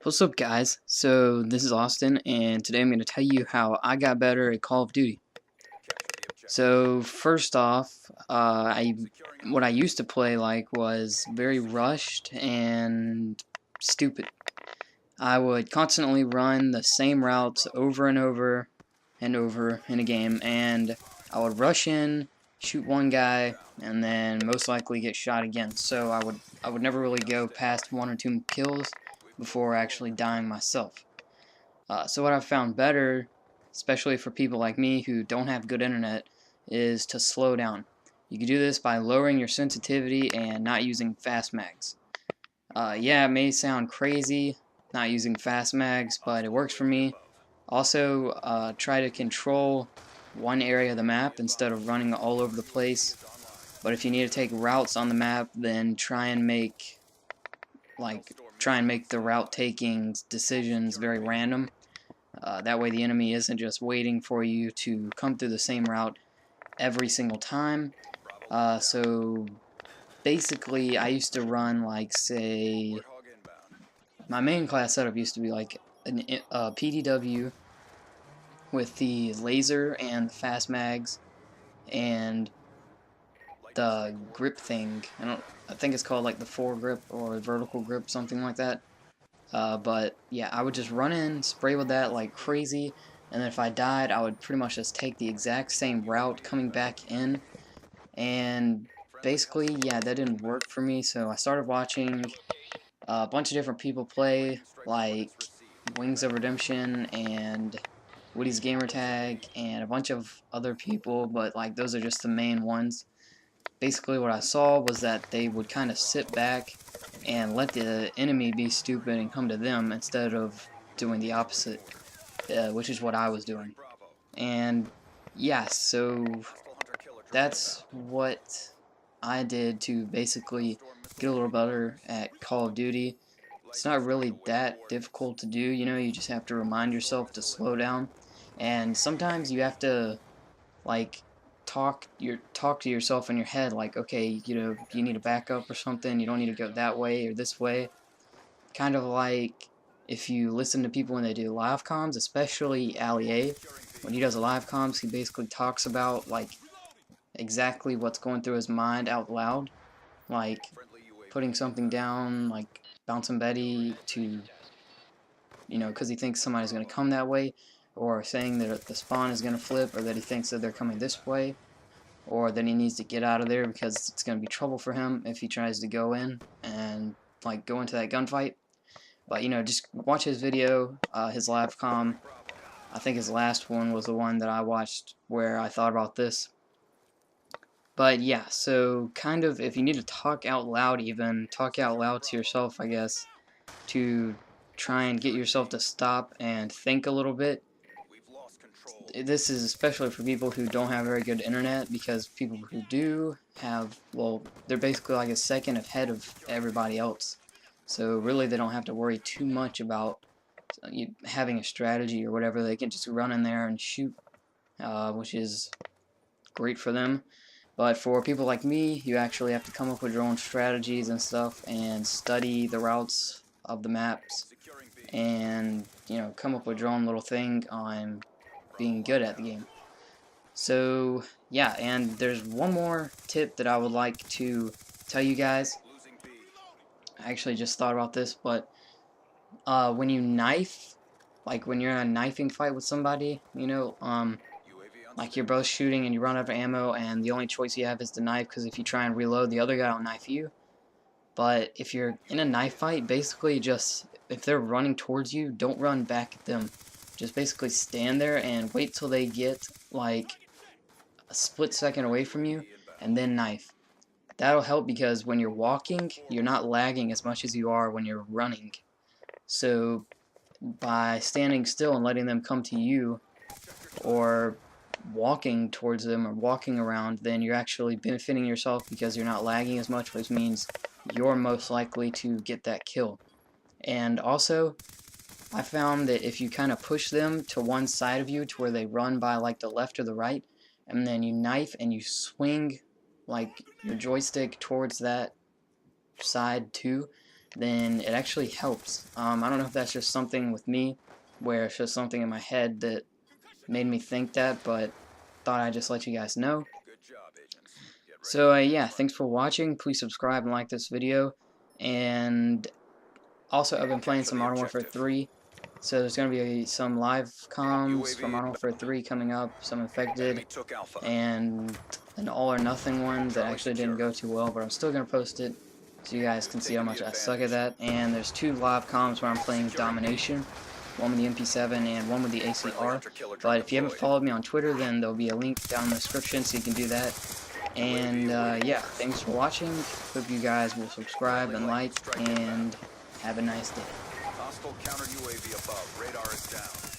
What's up, guys? So this is Austin, and today I'm going to tell you how I got better at Call of Duty. So first off, what I used to play like was very rushed and stupid. I would constantly run the same routes over and over and over in a game, and I would rush in, shoot one guy, and then most likely get shot again. So I would never really go past 1 or 2 kills before actually dying myself. So what I've found better, especially for people like me who don't have good internet, is to slow down. You can do this by lowering your sensitivity and not using fast mags. Yeah, it may sound crazy not using fast mags, but it works for me. Also, try to control one area of the map instead of running all over the place. But if you need to take routes on the map, then try and make the route taking decisions very random. That way the enemy isn't just waiting for you to come through the same route every single time. So basically I used to run like, say, my main class setup used to be like a PDW with the laser and the fast mags and the grip thing. I think it's called like the foregrip or vertical grip, something like that. But yeah, I would just run in, spray with that like crazy, and then if I died, I would pretty much just take the exact same route coming back in. And basically, yeah, that didn't work for me, so I started watching a bunch of different people play, like Wings of Redemption and Woody's Gamertag, and a bunch of other people, but like those are just the main ones. Basically, what I saw was that they would kind of sit back and let the enemy be stupid and come to them instead of doing the opposite, which is what I was doing. And yeah, so that's what I did to basically get a little better at Call of Duty. It's not really that difficult to do, you just have to remind yourself to slow down. And sometimes you have to like talk to yourself in your head, like, okay, you need to back up or something, you don't need to go that way or this way. Kind of like if you listen to people when they do live comms, especially Ali A. When he does a live comms, he basically talks about like exactly what's going through his mind out loud, like putting something down, like bouncing Betty to, because he thinks somebody's going to come that way, or saying that the spawn is going to flip, or that he thinks that they're coming this way, or that he needs to get out of there because it's going to be trouble for him if he tries to go in and like go into that gunfight. But just watch his video, his live comm. I think his last one was the one that I watched where I thought about this. But yeah, so kind of if you need to talk out loud, even talk out loud to yourself, I guess, to try and get yourself to stop and think a little bit. This is especially for people who don't have very good internet, because people who do have, well, they're basically like a second ahead of everybody else. So really they don't have to worry too much about having a strategy or whatever. They can just run in there and shoot, which is great for them. But for people like me, you actually have to come up with your own strategies and stuff and study the routes of the maps and, come up with your own little thing on being good at the game. So, yeah, and there's one more tip that I would like to tell you guys. I actually just thought about this, but when you knife, like when you're in a knifing fight with somebody, like you're both shooting and you run out of ammo and the only choice you have is to knife, because if you try and reload, the other guy will knife you. But if you're in a knife fight, basically just, if they're running towards you, don't run back at them. Just basically stand there and wait till they get like a split second away from you and then knife. That'll help because when you're walking, you're not lagging as much as you are when you're running. So by standing still and letting them come to you, or walking towards them or walking around, then you're actually benefiting yourself because you're not lagging as much, which means you're most likely to get that kill. And also, I found that if you kind of push them to one side of you to where they run by like the left or the right, and then you knife and you swing like your joystick towards that side too, then it actually helps. I don't know if that's just something with me, where it's just something in my head that made me think that, but thought I'd just let you guys know. So yeah, thanks for watching. Please subscribe and like this video. And also, I've been playing some Modern Warfare 3. So there's going to be some live comms for Modern Warfare 3 coming up, some Infected, and an All or Nothing one that actually didn't go too well, but I'm still going to post it so you guys can see how much I suck at that. And there's 2 live comms where I'm playing Domination, one with the MP7 and one with the ACR. But if you haven't followed me on Twitter, then there'll be a link down in the description so you can do that. And yeah, thanks for watching. Hope you guys will subscribe and like, and have a nice day. Hostile counter UAV above. Radar is down.